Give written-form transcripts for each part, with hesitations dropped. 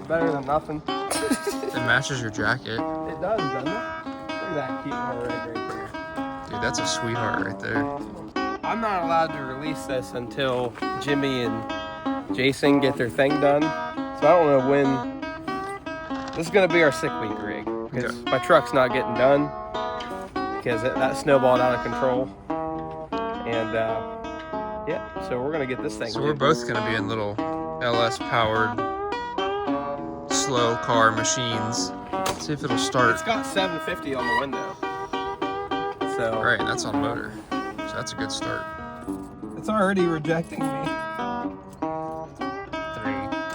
better than nothing. It matches your jacket. It does, doesn't it? Look at that cute little rig right there. Dude, that's a sweetheart right there. I'm not allowed to release this until Jimmy and Jason get their thing done. So I don't know when. This is gonna be our sick week rig because my truck's not getting done because that snowballed out of control. And yeah, so we're gonna get this thing. So we're both gonna be in little LS powered slow car machines. Let's see if it'll start. It's got 750 on the window. So Right, that's on motor. So that's a good start. it's already rejecting me. 3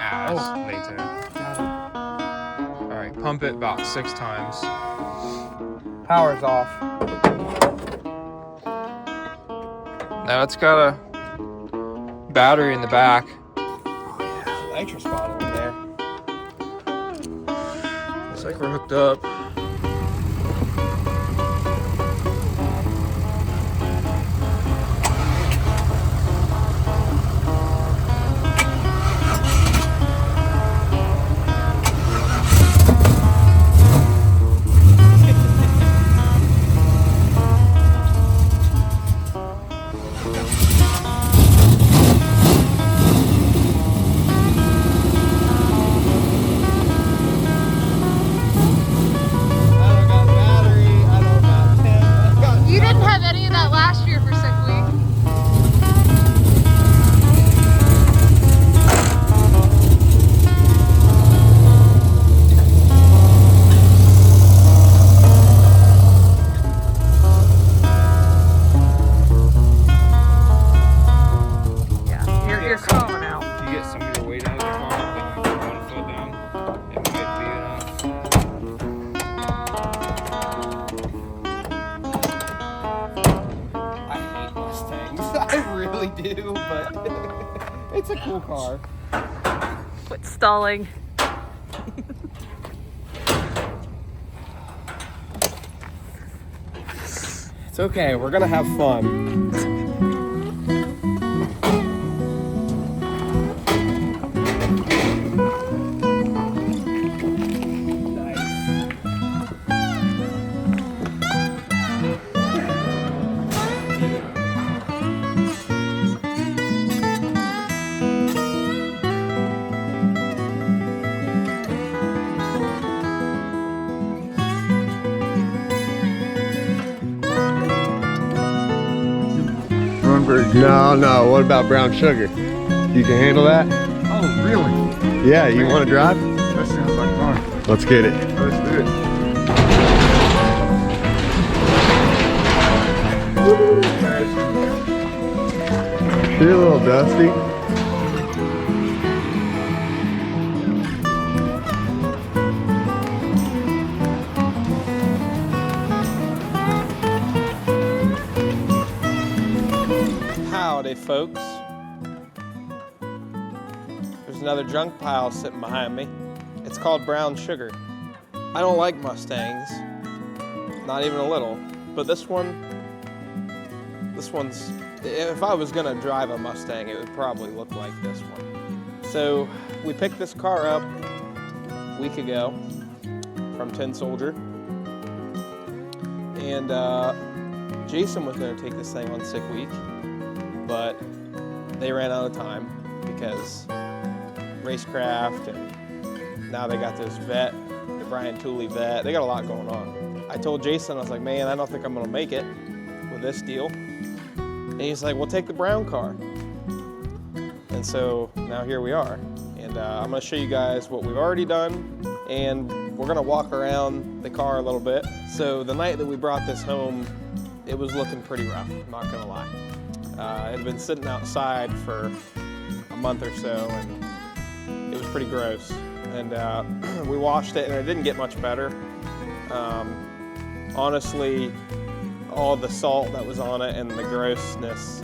hours later. Got All right, pump it about 6 times. it. Power's off. Now it's got a battery in the back. Oh yeah, nitrous bottle in there. Looks like we're hooked up. You didn't have any of that last year for sick week. Yeah, you're calling out. If you get some of your weight out of the car, like you put 1 foot down, it might be enough. I hate Mustangs. I really do, but it's a cool car. Quit stalling. It's okay. We're gonna have fun. No. What about brown sugar? You can handle that? Oh, really? Yeah, you want to drive? That sounds like fun. Let's get it. Let's do it. You're a little dusty. Howdy, folks. There's another junk pile sitting behind me. It's called brown sugar. I don't like Mustangs, not even a little, but this one's, if I was gonna drive a Mustang, it would probably look like this one. So we picked this car up a week ago from Tin Soldier, and Jason was gonna take this thing on sick week, but they ran out of time because racecraft, and now they got this vet, the Brian Tooley vet. They got a lot going on. I told Jason, I was like, man, I don't think I'm gonna make it with this deal. And he's like, well, take the brown car. And so now here we are. And I'm gonna show you guys what we've already done, and we're gonna walk around the car a little bit. So the night that we brought this home, it was looking pretty rough, I'm not gonna lie. It had been sitting outside for a month or so, and it was pretty gross. And we washed it, and it didn't get much better. Honestly, all the salt that was on it and the grossness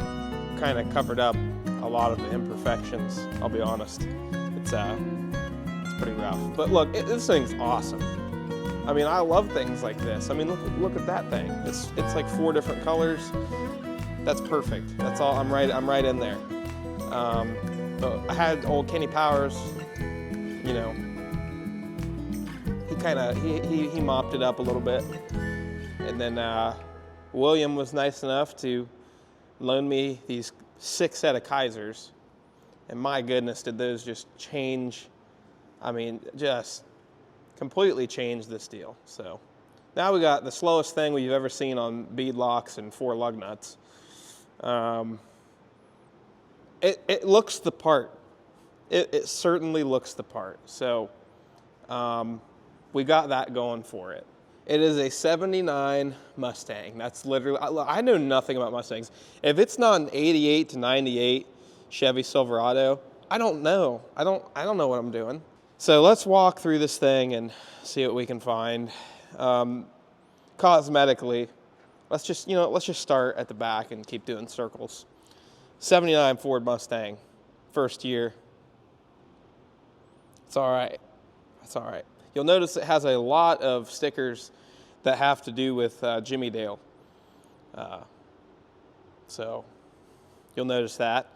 kind of covered up a lot of the imperfections, I'll be honest. It's pretty rough. But look, this thing's awesome. I mean, I love things like this. I mean, look at that thing. It's like 4 different colors. That's perfect. That's all. I'm right in there. But I had old Kenny Powers, you know, he mopped it up a little bit. And then William was nice enough to loan me these 6 set of Kaisers. And my goodness, did those just change, I mean, just completely change this deal. So now we got the slowest thing we've ever seen on bead locks and 4 lug nuts. It looks the part. It certainly looks the part. So we got that going for it. It is a 79 Mustang. That's literally, I know nothing about Mustangs. If it's not an 88 to 98 Chevy Silverado, I don't know. I don't know what I'm doing. So let's walk through this thing and see what we can find. Cosmetically, let's just start at the back and keep doing circles. 79 Ford Mustang, first year. It's all right. It's all right. You'll notice it has a lot of stickers that have to do with Jimmy Dale. So you'll notice that.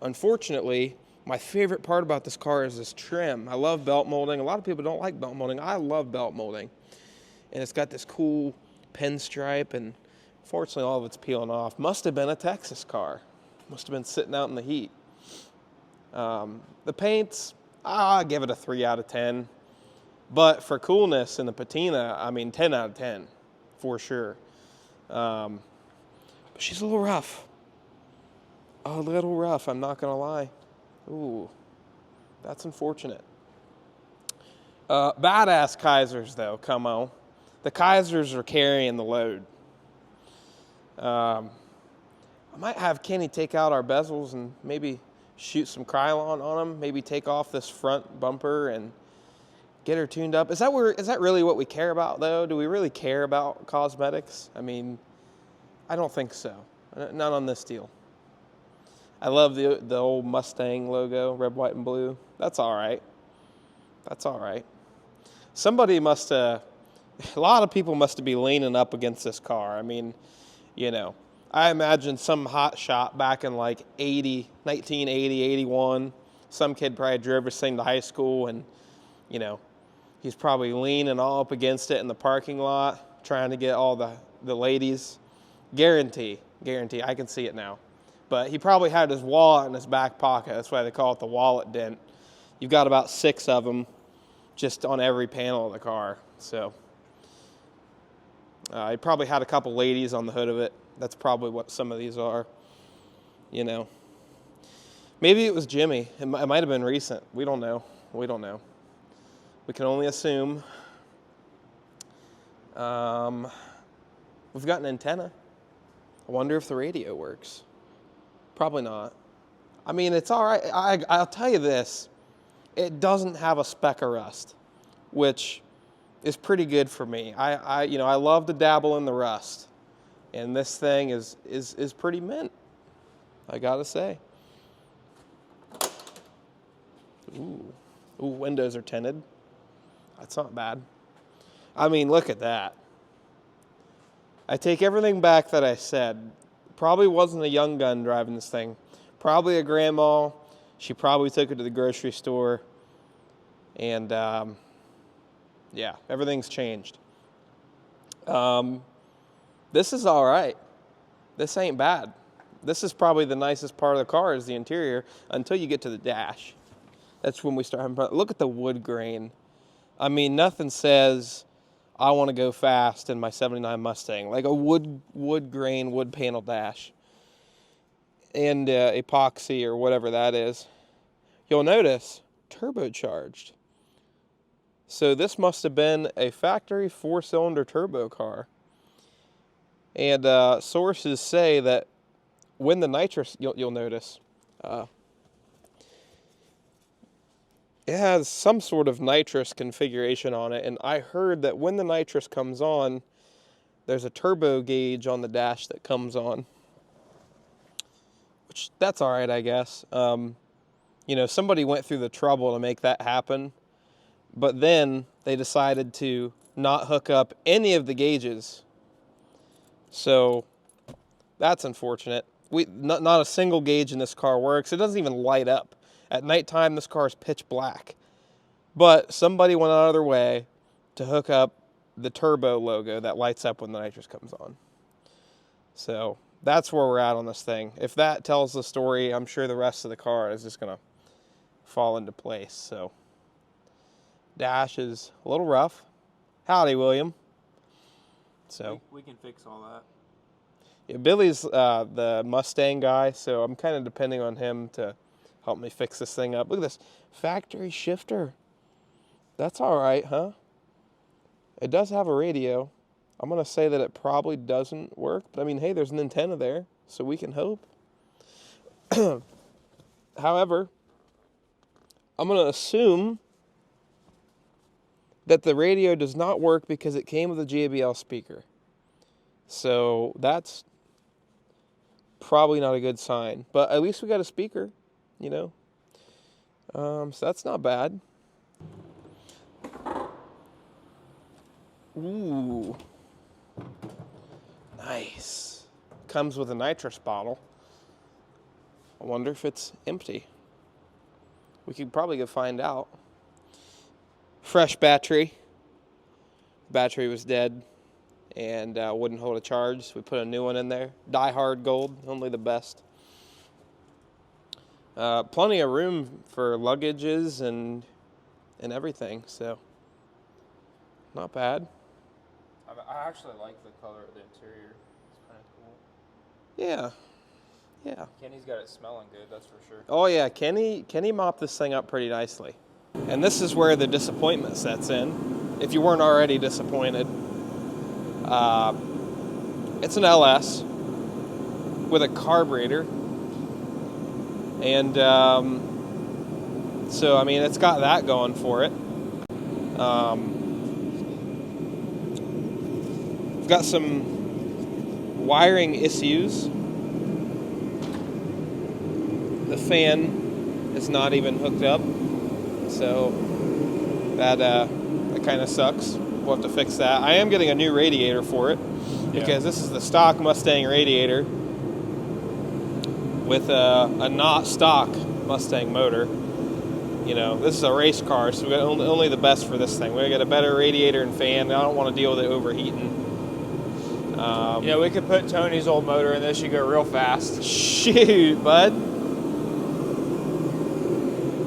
Unfortunately, my favorite part about this car is this trim. I love belt molding. A lot of people don't like belt molding. I love belt molding. And it's got this cool pinstripe, and unfortunately all of it's peeling off. Must have been a Texas car. Must have been sitting out in the heat. The paints, I give it a 3 out of 10. But for coolness in the patina, I mean 10 out of 10 for sure. But she's a little rough. A little rough, I'm not gonna lie. Ooh, that's unfortunate. Badass Kaisers though, come on. The Kaisers are carrying the load. I might have Kenny take out our bezels and maybe shoot some Krylon on them. Maybe take off this front bumper and get her tuned up. Is that really what we care about though? Do we really care about cosmetics? I mean, I don't think so. Not on this deal. I love the old Mustang logo, red, white, and blue. That's all right. That's all right. Somebody must a lot of people must be leaning up against this car. I mean, you know, I imagine some hot shot back in like 1980, 81. Some kid probably drove this thing to high school, and, you know, he's probably leaning all up against it in the parking lot, trying to get all the ladies. Guarantee, I can see it now. But he probably had his wallet in his back pocket. That's why they call it the wallet dent. You've got about 6 of them just on every panel of the car. So he probably had a couple ladies on the hood of it. That's probably what some of these are, you know. Maybe it was Jimmy. It might have been recent. We don't know. We don't know. We can only assume. We've got an antenna. I wonder if the radio works. Probably not. I mean, it's all right. I'll tell you this. It doesn't have a speck of rust, which is pretty good for me. I love to dabble in the rust, and this thing is pretty mint, I gotta say. Ooh, windows are tinted. That's not bad. I mean, look at that. I take everything back that I said. Probably wasn't a young gun driving this thing. Probably a grandma. She probably took it to the grocery store. And, yeah, everything's changed. This is all right. This ain't bad. This is probably the nicest part of the car is the interior until you get to the dash. That's when we start having, look at the wood grain. I mean, nothing says I want to go fast in my 79 Mustang, like a wood grain, wood panel dash. And epoxy or whatever that is. You'll notice, turbocharged. So this must have been a factory 4-cylinder turbo car. And sources say that when the nitrous, you'll notice, it has some sort of nitrous configuration on it, and I heard that when the nitrous comes on, there's a turbo gauge on the dash that comes on. Which, that's all right, I guess. Somebody went through the trouble to make that happen, but then they decided to not hook up any of the gauges. So that's unfortunate. Not a single gauge in this car works. It doesn't even light up. At nighttime, this car is pitch black. But somebody went out of their way to hook up the turbo logo that lights up when the nitrous comes on. So that's where we're at on this thing. If that tells the story, I'm sure the rest of the car is just going to fall into place. So dash is a little rough. Howdy, William. So we can fix all that. yeah, Billy's the Mustang guy, so I'm kind of depending on him to help me fix this thing up. Look at this factory shifter. That's all right, huh? It does have a radio. I'm going to say that it probably doesn't work, but I mean, hey, there's an antenna there, so we can hope. However, I'm going to assume that the radio does not work because it came with a JBL speaker. So that's probably not a good sign, but at least we got a speaker, you know. So that's not bad. Ooh, nice. Comes with a nitrous bottle. I wonder if it's empty. We could probably go find out. Fresh battery. Battery was dead and wouldn't hold a charge. So we put a new one in there. Die Hard gold, only the best. Plenty of room for luggages and everything, so not bad. I actually like the color of the interior. It's kind of cool. Yeah, yeah. Kenny's got it smelling good, that's for sure. Oh yeah, Kenny mopped this thing up pretty nicely. And this is where the disappointment sets in. If you weren't already disappointed, it's an LS with a carburetor. And so, I mean, it's got that going for it. We've got some wiring issues. The fan is not even hooked up. So that kind of sucks. We'll have to fix that. I am getting a new radiator for it because this is the stock Mustang radiator with a not stock Mustang motor. You know, this is a race car, so we got only the best for this thing. We got a better radiator and fan. I don't want to deal with it overheating. We could put Tony's old motor in this. You go real fast. Shoot, bud.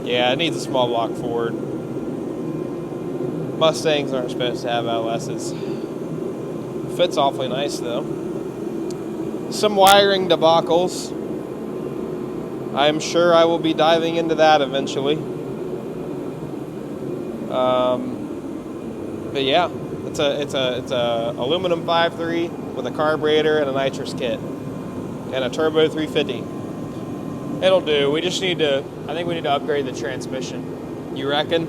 Yeah, it needs a small block Ford. Mustangs aren't supposed to have LSs. Fits awfully nice, though. Some wiring debacles. I'm sure I will be diving into that eventually. But yeah, it's a aluminum 5.3 with a carburetor and a nitrous kit and a turbo 350. It'll do. I think we need to upgrade the transmission. You reckon?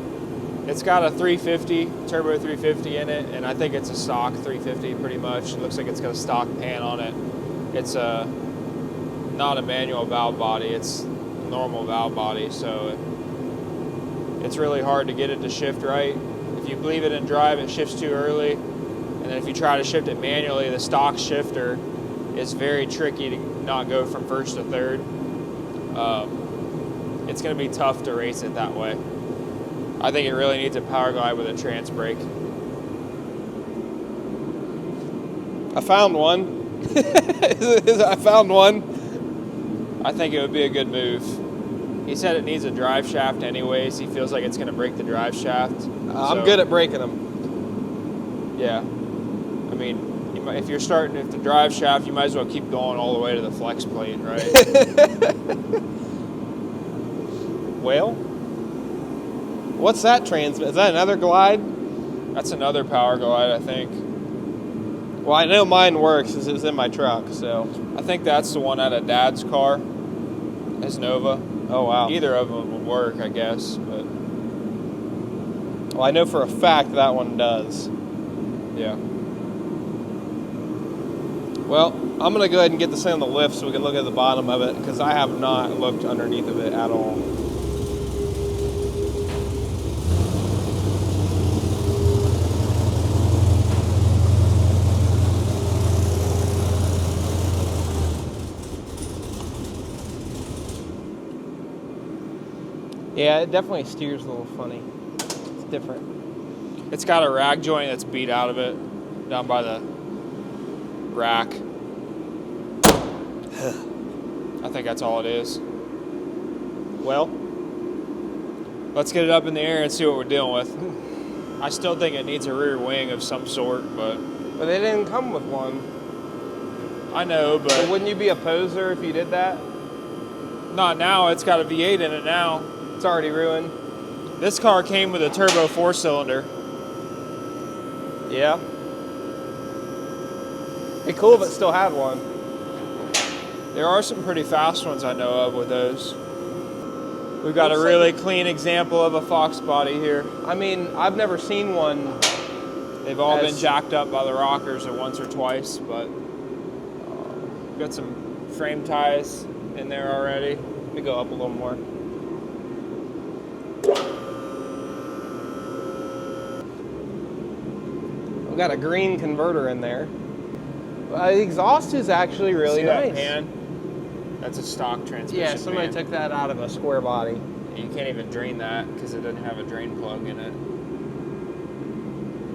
It's got a 350, turbo 350 in it, and I think it's a stock 350 pretty much. It looks like it's got a stock pan on it. It's not a manual valve body, it's a normal valve body, so it's really hard to get it to shift right. If you leave it in drive, it shifts too early, and then if you try to shift it manually, the stock shifter is very tricky to not go from first to third. It's going to be tough to race it that way. I think it really needs a power glide with a trans brake. I found one. I found one. I think it would be a good move. He said it needs a drive shaft anyways. He feels like it's going to break the drive shaft. I'm good at breaking them. Yeah. I mean, if you're starting at the drive shaft, you might as well keep going all the way to the flex plate, right? Well, what's that transmit? Is that another glide? That's another power glide, I think. Well, I know mine works because it's in my truck, so. I think that's the one out of Dad's car, his Nova. Oh, wow. Either of them would work, I guess, but. Well, I know for a fact that one does. Yeah. Well, I'm going to go ahead and get this thing on the lift so we can look at the bottom of it because I have not looked underneath of it at all. Yeah, it definitely steers a little funny. different. It's got a rag joint that's beat out of it down by the rack. I think that's all it is. Well, Let's get it up in the air and see what we're dealing with. I still think it needs a rear wing of some sort, but they didn't come with one. I know, but So wouldn't you be a poser if you did that? not now. It's got a V8 in it now. It's already ruined. This car came with a turbo 4-cylinder. Yeah. Be cool if it still had one. There are some pretty fast ones I know of with those. We've got Looks a like really clean example of a Fox body here. I mean, I've never seen one. They've all been As- jacked up by the rockers once or twice, but got some frame ties in there already. Let me go up a little more. I've got a green converter in there. The exhaust is actually really See that nice. pan? That's a stock transmission. Yeah, somebody pan. took that out of a square body. You can't even drain that because it doesn't have a drain plug in it.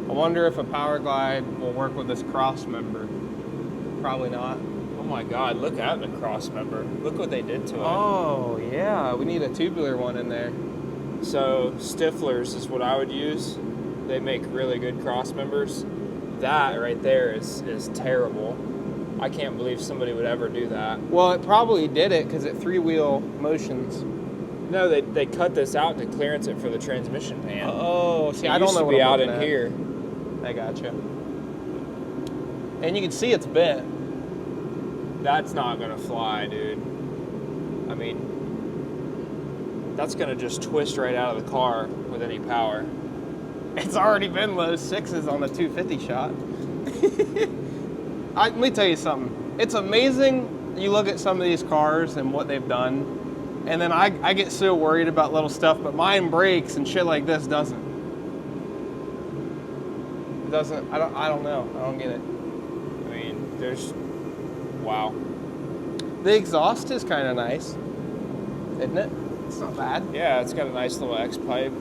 I wonder if a Power Glide will work with this cross member. Probably not. Oh my God! Look at the cross member. Look what they did to it. Oh, yeah. We need a tubular one in there. So Stiflers is what I would use. They make really good cross members. That right there is terrible. I can't believe somebody would ever do that. Well, it probably did it because it three-wheel motions. No, they cut this out to clearance it for the transmission pan. Oh, see, It I don't used know to what be I'm out looking in at. here. I gotcha. And you can see it's bent. That's not gonna fly, dude. I mean, that's gonna just twist right out of the car with any power. It's already been low sixes on the 250 shot. Let me tell you something. It's amazing. You look at some of these cars and what they've done, and then I get so worried about little stuff, but mine breaks and shit like this doesn't. It doesn't. I don't know. I don't get it. I mean, wow. The exhaust is kind of nice, isn't it? It's not bad. Yeah, it's got a nice little X pipe.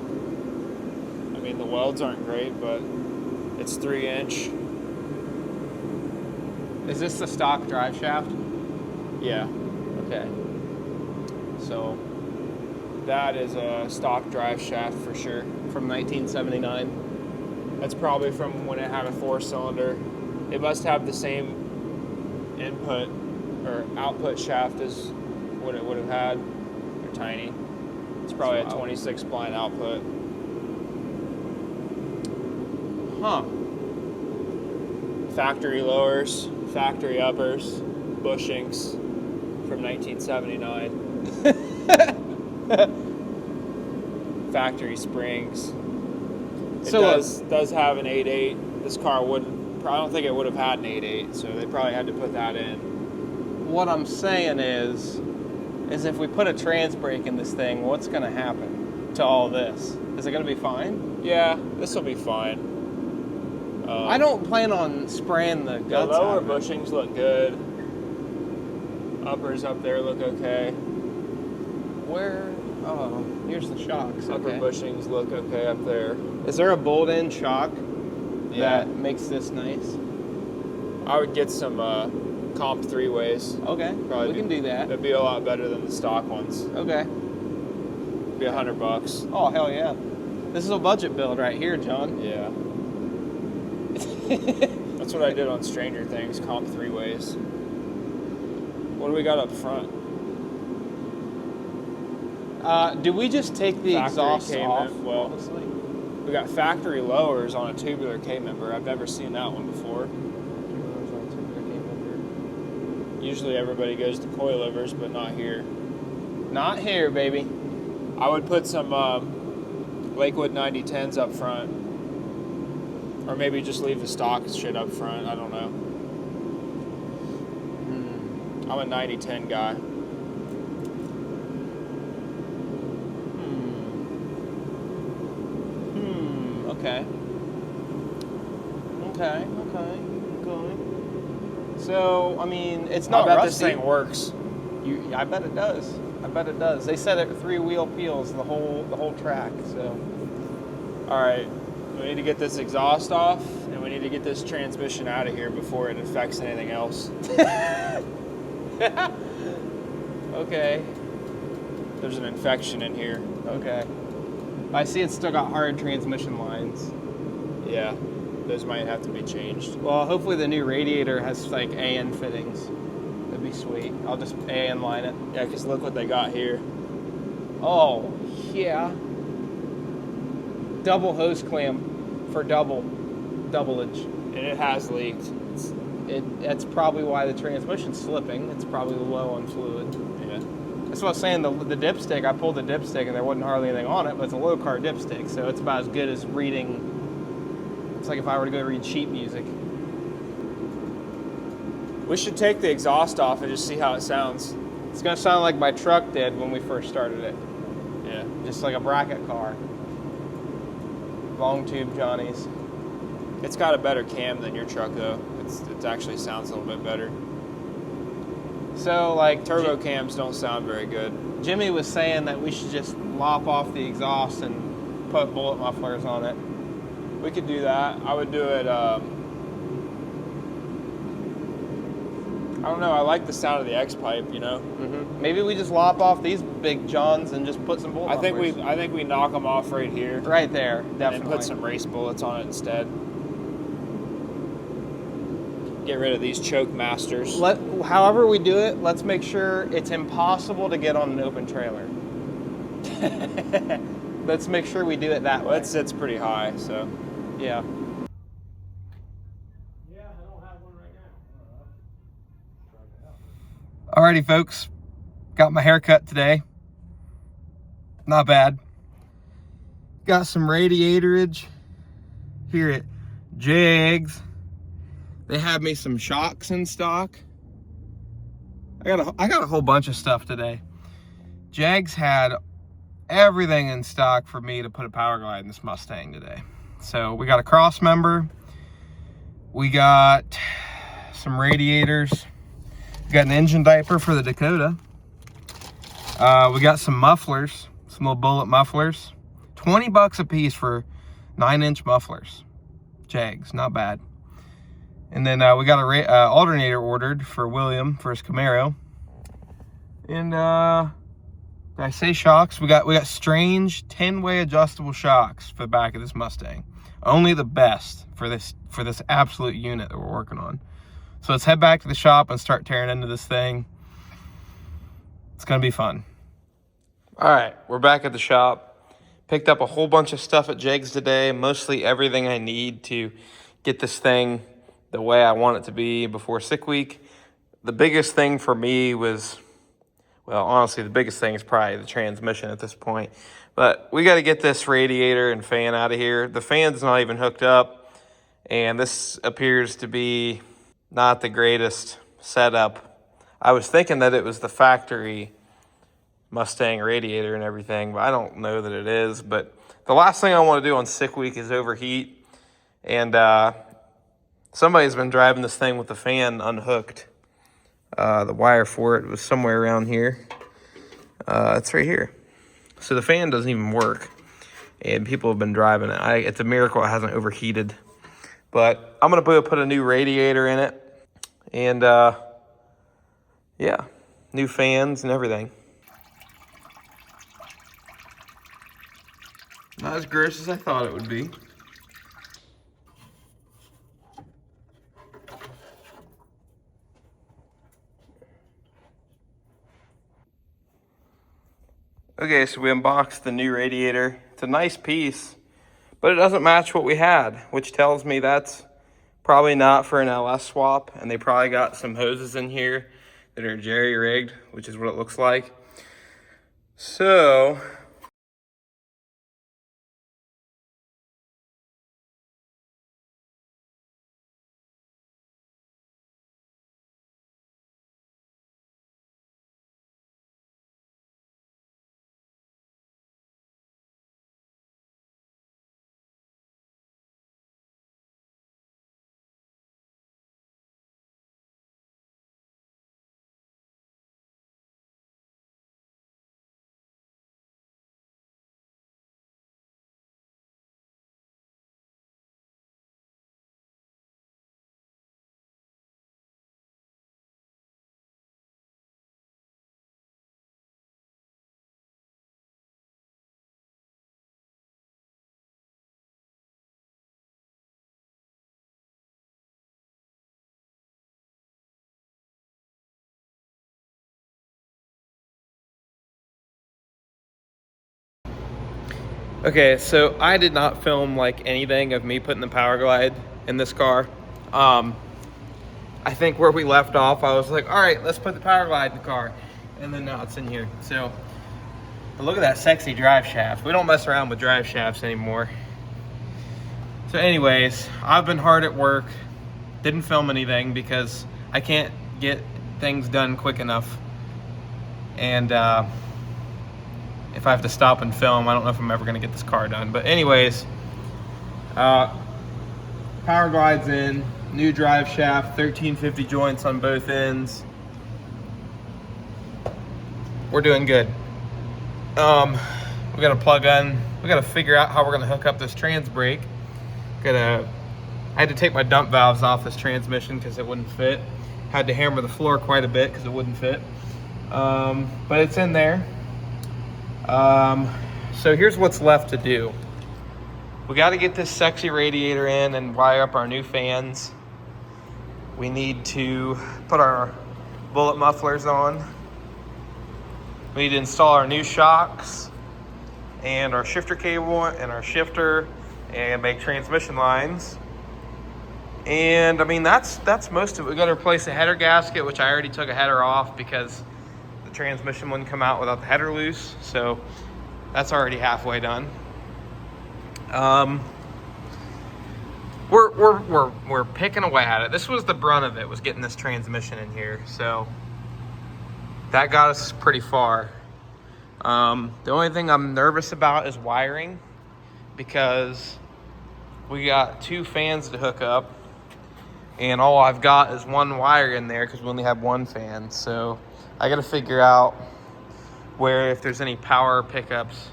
I mean, the welds aren't great, but it's 3-inch. Is this the stock drive shaft? Yeah, Okay. So that is a stock drive shaft for sure. from 1979. That's probably from when it had a 4-cylinder. It must have the same input or output shaft as what it would have had. They're tiny. It's probably a Wow. 26 blind output. Huh. Factory lowers, factory uppers, bushings from 1979. Factory springs. It So, does have an 8.8. This car wouldn't. I don't think it would have had an 8.8, so they probably had to put that in. What I'm saying is if we put a trans brake in this thing, what's going to happen to all this? Is it going to be fine? Yeah, this will be fine. I don't plan on spraying the The guts lower out of it. bushings look good. Uppers up there look okay. Where? Oh, here's the shocks. Upper Okay. bushings look okay up there. Is there a bolt-in shock Yeah. that makes this nice? I would get some comp 3-ways. Okay, Probably we can do that. That'd be a lot better than the stock ones. Okay. Be $100. Oh, hell yeah. This is a budget build right here, John. Yeah. That's what I did on Stranger Things, comp 3-ways. What do we got up front? Do we just take the Factory exhaust K-Mem- off? well- honestly? We got factory lowers on a tubular K-member. I've never seen that one before. Usually everybody goes to coilovers, but not here. Not here, baby. I would put some Lakewood 9010s up front. Or maybe just leave the stock shit up front. I don't know. I'm a 9010 guy. Okay. So, I mean, it's not I bet rusty. this thing works. I bet it does. They said it 3-wheel peels the whole track. So, All right, we need to get this exhaust off, and we need to get this transmission out of here before it affects anything else. Okay. There's an infection in here. Okay. I see it's still got hard transmission lines. Yeah, those might have to be changed. Well, hopefully the new radiator has like AN fittings. That'd be sweet. I'll just AN line it. Yeah, because look what they got here. Oh, yeah. Double hose clamp for doubleage. And it has leaked. That's probably why the transmission's slipping. It's probably low on fluid. Yeah. That's what I was saying, the dipstick, I pulled the dipstick and there wasn't hardly anything on it, but it's a low car dipstick, so it's about as good as reading. It's like if I were to go read sheet music. We should take the exhaust off and just see how it sounds. It's gonna sound like my truck did when we first started it. Yeah. Just like a bracket car. Long tube Johnny's. It's got a better cam than your truck though. It actually sounds a little bit better. So like Turbo cams don't sound very good. Jimmy was saying that we should just lop off the exhaust and put bullet mufflers on it. We could do that. I would do it. I don't know. I like the sound of the X pipe. You know. Mm-hmm. Maybe we just lop off these big Johns and just put some bullet mufflers. I think we knock them off right here. Right there, definitely. And put some race bullets on it instead. Get rid of these choke masters. However we do it, let's make sure it's impossible to get on an open trailer. Let's make sure we do it that way. It sits pretty high, so. Yeah. Alrighty, folks. Got my haircut today. Not bad. Got some radiatorage here at Jags. They have me some shocks in stock. I got a whole bunch of stuff today. Jags had everything in stock for me to put a power glide in this Mustang today. So we got a cross member. We got some radiators. We got an engine diaper for the Dakota. We got some mufflers, some little bullet mufflers. 20 bucks a piece for 9-inch mufflers. Jags, not bad. And then we got a alternator ordered for William for his Camaro. And did I say shocks? We got strange 10-way adjustable shocks for the back of this Mustang. Only the best for this absolute unit that we're working on. So let's head back to the shop and start tearing into this thing. It's gonna be fun. All right, we're back at the shop. Picked up a whole bunch of stuff at Jags today, mostly everything I need to get this thing the way I want it to be before sick week. The biggest thing for me was, well, honestly, the biggest thing is probably the transmission at this point. But we got to get this radiator and fan out of here. The fan's not even hooked up, and this appears to be not the greatest setup. I was thinking that it was the factory Mustang radiator and everything, but I don't know that it is. But the last thing I want to do on sick week is overheat. And somebody's been driving this thing with the fan unhooked. The wire for it was somewhere around here. It's right here. So the fan doesn't even work. And people have been driving it. It's a miracle it hasn't overheated. But I'm going to put a new radiator in it. And, yeah, new fans and everything. Not as gross as I thought it would be. Okay, so we unboxed the new radiator. It's a nice piece, but it doesn't match what we had, which tells me that's probably not for an LS swap, and they probably got some hoses in here that are jerry-rigged, which is what it looks like. So Okay, so I did not film like anything of me putting the Power Glide in this car. I think where we left off, I was like, all right, let's put the Power Glide in the car. And then now it's in here. So, but look at that sexy drive shaft. We don't mess around with drive shafts anymore. So anyways, I've been hard at work. Didn't film anything because I can't get things done quick enough. And if I have to stop and film, I don't know if I'm ever gonna get this car done. But anyways, Power Glide's in. New drive shaft, 1350 joints on both ends. We're doing good. We gotta plug in. We gotta figure out how we're gonna hook up this trans brake. I had to take my dump valves off this transmission because it wouldn't fit. Had to hammer the floor quite a bit because it wouldn't fit. But it's in there. So here's what's left to do. We got to get this sexy radiator in and wire up our new fans. We need to put our bullet mufflers on. We need to install our new shocks and our shifter cable and our shifter and make transmission lines. And I mean, that's most of it. We got to replace the header gasket, which I already took a header off because the transmission wouldn't come out without the header loose. So that's already halfway done. We're picking away at it. This was the brunt of it, was getting this transmission in here. So that got us pretty far. The only thing I'm nervous about is wiring, because we got two fans to hook up and all I've got is one wire in there because we only have one fan. So I got to figure out where, if there's any power pickups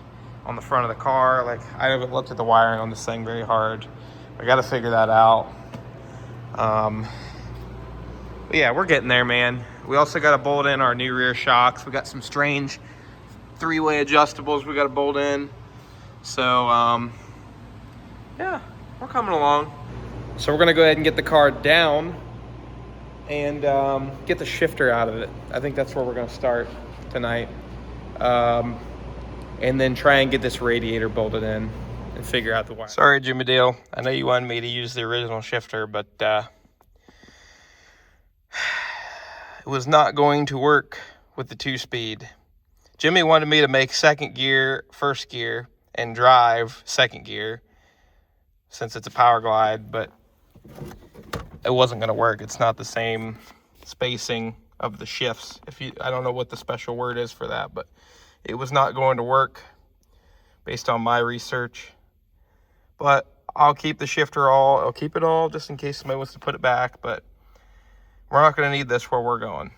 on the front of the car. Like, I haven't looked at the wiring on this thing very hard. I got to figure that out. But yeah, we're getting there, man. We also got to bolt in our new rear shocks. We got some strange three-way adjustables we got to bolt in. So yeah, we're coming along. So we're gonna go ahead and get the car down and get the shifter out of it. I think that's where we're gonna start tonight. And then try and get this radiator bolted in and figure out the wire. Sorry, Jimmy Dale. I know you wanted me to use the original shifter, but it was not going to work with the 2-speed. Jimmy wanted me to make second gear first gear and drive second gear since it's a Power Glide, but it wasn't going to work. It's not the same spacing of the shifts. I don't know what the special word is for that, but it was not going to work based on my research. But I'll keep the shifter I'll keep it all just in case somebody wants to put it back, but we're not going to need this where we're going.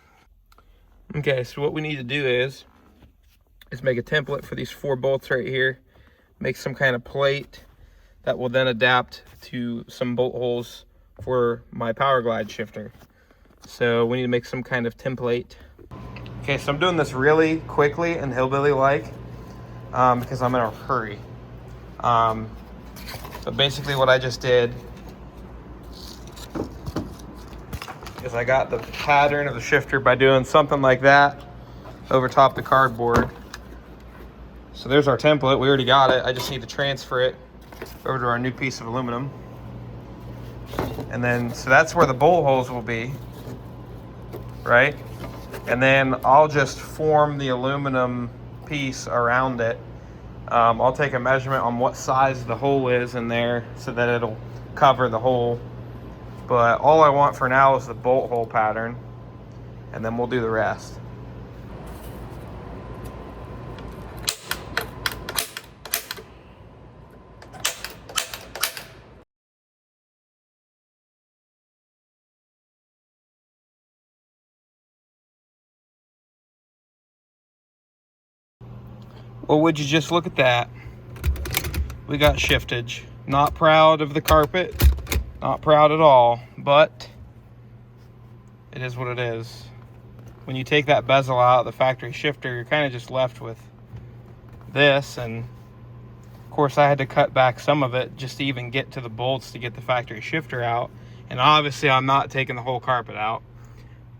Okay, so what we need to do is make a template for these 4 bolts right here. Make some kind of plate that will then adapt to some bolt holes for my Power Glide shifter. So we need to make some kind of template. Okay, so I'm doing this really quickly and hillbilly-like because I'm in a hurry. But basically what I just did is I got the pattern of the shifter by doing something like that over top the cardboard. So there's our template. We already got it. I just need to transfer it over to our new piece of aluminum. And then, so that's where the bolt holes will be, right? And then I'll just form the aluminum piece around it. I'll take a measurement on what size the hole is in there so that it'll cover the hole. But all I want for now is the bolt hole pattern, and then we'll do the rest. Well, would you just look at that? We got shiftage. Not proud of the carpet. Not proud at all, but it is what it is. When you take that bezel out of the factory shifter, you're kind of just left with this. And of course I had to cut back some of it just to even get to the bolts to get the factory shifter out. And obviously I'm not taking the whole carpet out.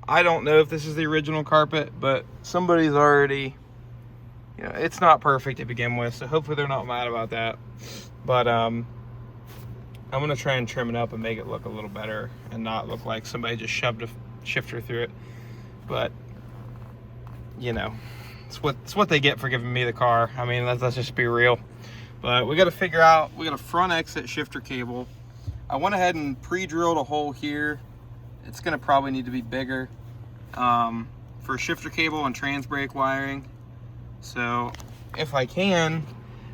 I don't know if this is the original carpet, but somebody's already, you know, it's not perfect to begin with, so hopefully they're not mad about that. But I'm gonna try and trim it up and make it look a little better and not look like somebody just shoved a shifter through it. But you know, it's what they get for giving me the car. I mean, let's just be real. But we got to figure out, we got a front exit shifter cable. I went ahead and pre-drilled a hole here. It's gonna probably need to be bigger for shifter cable and trans brake wiring. So if I can,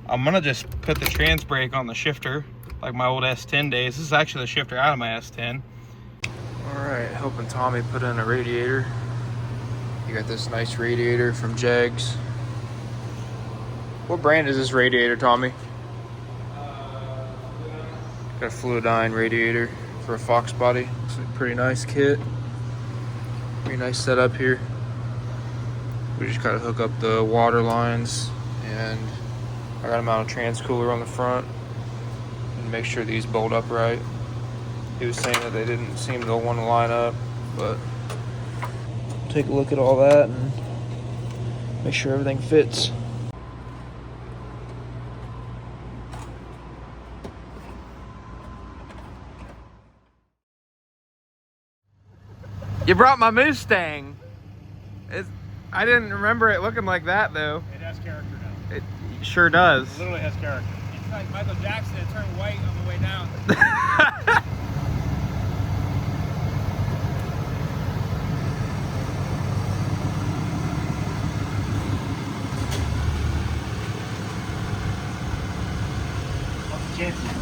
I'm gonna just put the trans brake on the shifter like my old S10 days. This is actually the shifter out of my S10. All right, helping Tommy put in a radiator. You got this nice radiator from Jegs. What brand is this radiator, Tommy? Got a Fluidine radiator for a Fox body. It's a pretty nice kit. Pretty nice setup here. We just gotta hook up the water lines, and I got a mount a trans cooler on the front and make sure these bolt up right. He was saying that they didn't seem to want to line up, but take a look at all that and make sure everything fits. You brought my Mustang. I didn't remember it looking like that though. It has character now. It sure does. It literally has character. It's like Michael Jackson, it turned white on the way down.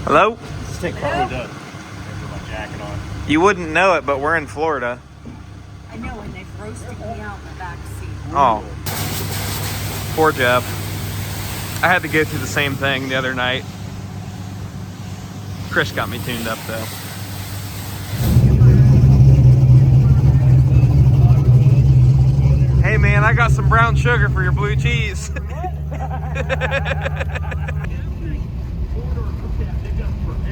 Hello? This thing probably does. With my jacket on. You wouldn't know it, but we're in Florida. I know, and they've roasted me out in the back seat. Oh. Poor Jeff. I had to go through the same thing the other night. Chris got me tuned up though. Hey man, I got some brown sugar for your blue cheese. Hey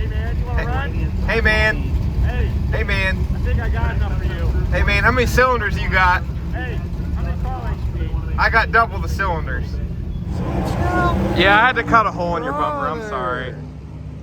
man, you wanna run? Hey man. Hey, Hey man. I think I got enough for you. Hey man, how many cylinders you got? Hey, how many car HP? I got double the cylinders. Yeah, I had to cut a hole in your bumper. I'm sorry.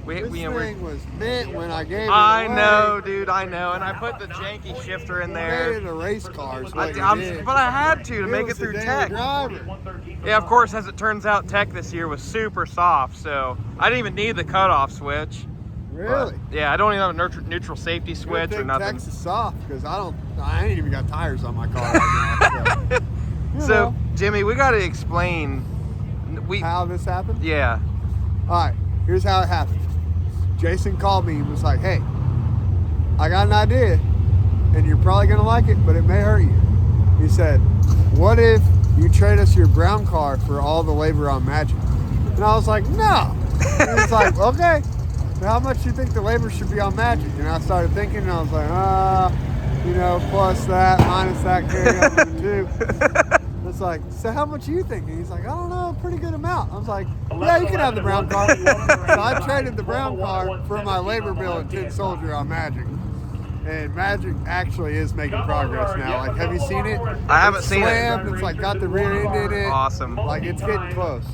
This thing was mint when I gave it I away. know, dude. I know, and I put the janky shifter in Made there. it a race car. Is But what you did. I had to make it was the through daily tech. driver. Yeah, of course. As it turns out, tech this year was super soft, so I didn't even need the cutoff switch. Really? But, yeah, I don't even have a neutral safety switch Good or thing nothing. Tech's is soft because I ain't even got tires on my car right now. So, So, Jimmy, we got to explain. how this happened? Yeah. All right, here's how it happened. Jason called me and was like, hey, I got an idea, and you're probably going to like it, but it may hurt you. He said, what if you trade us your brown car for all the labor on Magic? And I was like, no. And he's like, okay, so how much do you think the labor should be on Magic? And I started thinking, and I was like, you know, plus that, minus that, carry over the 2. It's like, so how much are you thinking? He's like, I don't know, a pretty good amount. I was like, yeah, you can have the brown car. So I traded the brown car for my labor bill and Tin Soldier on Magic. And Magic actually is making progress now. Like, have you seen it? I haven't It's seen it. slammed. It's like got the rear end in it. Awesome. Like, it's getting close.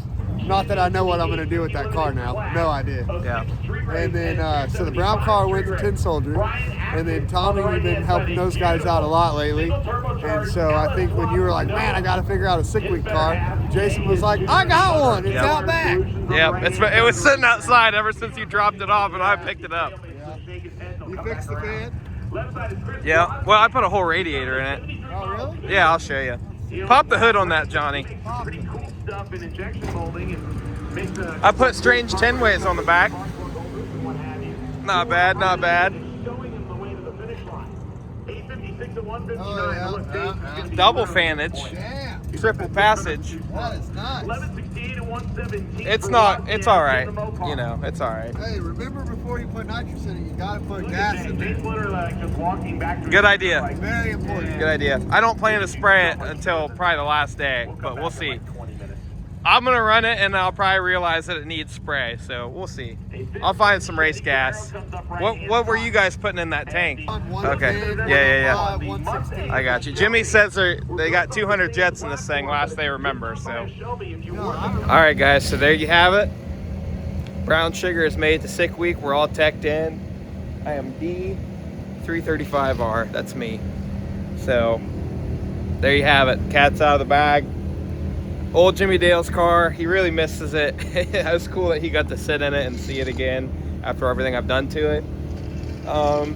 Not that I know what I'm going to do with that car now. No idea. Yeah. And then, so the brown car went to Tin Soldier. And then Tommy, you've been helping those guys out a lot lately. And so I think when you were like, man, I got to figure out a 6-week car, Jason was like, I got one. It's out back. Yeah, it was sitting outside ever since you dropped it off, and I picked it up. You fixed the fan? Yeah. Well, I put a whole radiator in it. Oh, really? Yeah, I'll show you. Pop the hood on that, Johnny. I put strange 10-ways on the back. Not bad, not bad. Oh, yeah. Double fanage, Damn. triple passage. That is nice. It's not, it's all right. You know, it's all right. Hey, remember before you put nitrous in it, you got to put gas in it. Good idea. Very important. Good idea. I don't plan to spray it until probably the last day, but we'll see. I'm gonna run it and I'll probably realize that it needs spray, so we'll see. I'll find some race gas. What were you guys putting in that tank? Okay, yeah. 116. I got you. Jimmy says they got 200 jets in this thing last they remember, so. All right, guys, so there you have it. Brown sugar is made to sick week. We're all teched in. I am D335R, that's me. So there you have it, cat's out of the bag. Old Jimmy Dale's car, he really misses it. It was cool that he got to sit in it and see it again after everything I've done to it.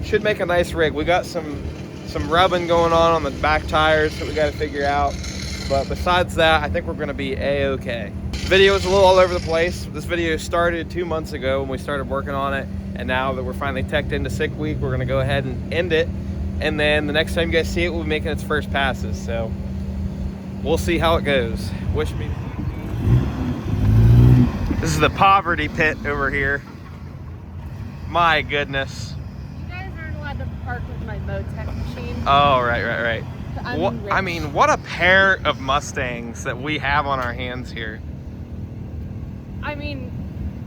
Should make a nice rig. We got some rubbing going on the back tires that we got to figure out. But besides that, I think we're going to be a-okay. Video is a little all over the place. This video started 2 months ago when we started working on it. And now that we're finally teched into sick week, we're going to go ahead and end it. And then the next time you guys see it, we'll be making its first passes. So we'll see how it goes. Wish me. This is the poverty pit over here. My goodness. You guys aren't allowed to park with my Motec machine. Oh, right. I'm What, rich. I mean, what a pair of Mustangs that we have on our hands here. I mean,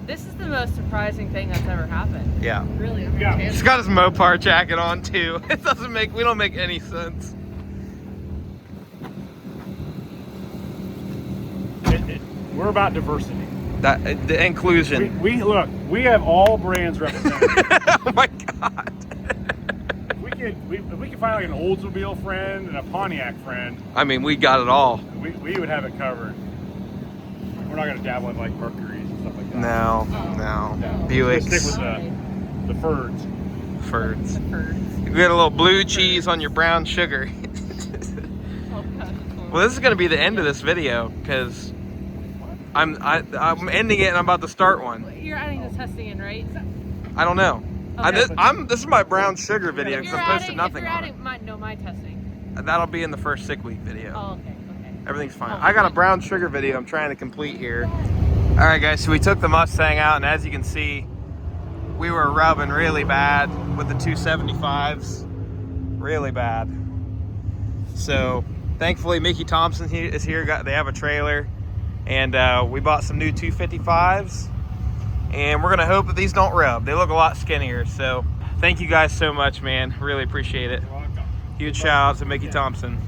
this is the most surprising thing that's ever happened. Yeah. Really Yeah. understand. He's got his Mopar jacket on too. It doesn't make, we don't make any sense. We're about diversity. That the inclusion. We look. We have all brands represented. Oh my God. If we can find like an Oldsmobile friend and a Pontiac friend, I mean, we got it all. we would have it covered. We're not gonna dabble in like Mercuries and stuff like that. No. Yeah. Buicks. Stick with the Fords. Fords. Birds. You get a little blue cheese on your brown sugar. Oh, gosh. Well, this is gonna be the end of this video because I'm ending it and I'm about to start one. You're adding the testing in, right? I don't know. Okay. This is my brown sugar video because I posted nothing on it. my testing. That'll be in the first sick week video. Oh, okay. Everything's fine. Oh, I got a okay. brown sugar video I'm trying to complete here. All right, guys, so we took the Mustang out, and as you can see, we were rubbing really bad with the 275s. Really bad. So, thankfully, Mickey Thompson is here. They have a trailer, and we bought some new 255s, and we're gonna hope that these don't rub. They look a lot skinnier, so thank you guys so much, man. Really appreciate it. Huge shout out to Mickey Thompson.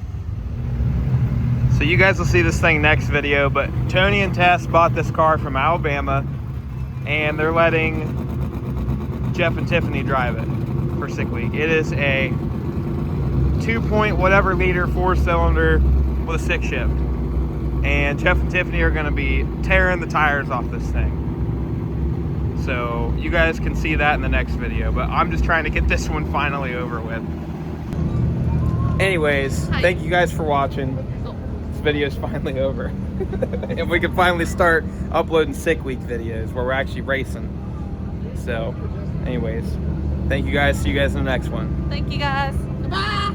So you guys will see this thing next video, but Tony and Tess bought this car from Alabama, and they're letting Jeff and Tiffany drive it for sick week. It is a 2-point-whatever liter 4-cylinder with a 6-shift. And Jeff and Tiffany are gonna be tearing the tires off this thing. So you guys can see that in the next video, but I'm just trying to get this one finally over with. Anyways, Hi. thank you guys for watching. This video is finally over. And we can finally start uploading sick week videos where we're actually racing. So, anyways, thank you guys. See you guys in the next one. Thank you guys. Bye.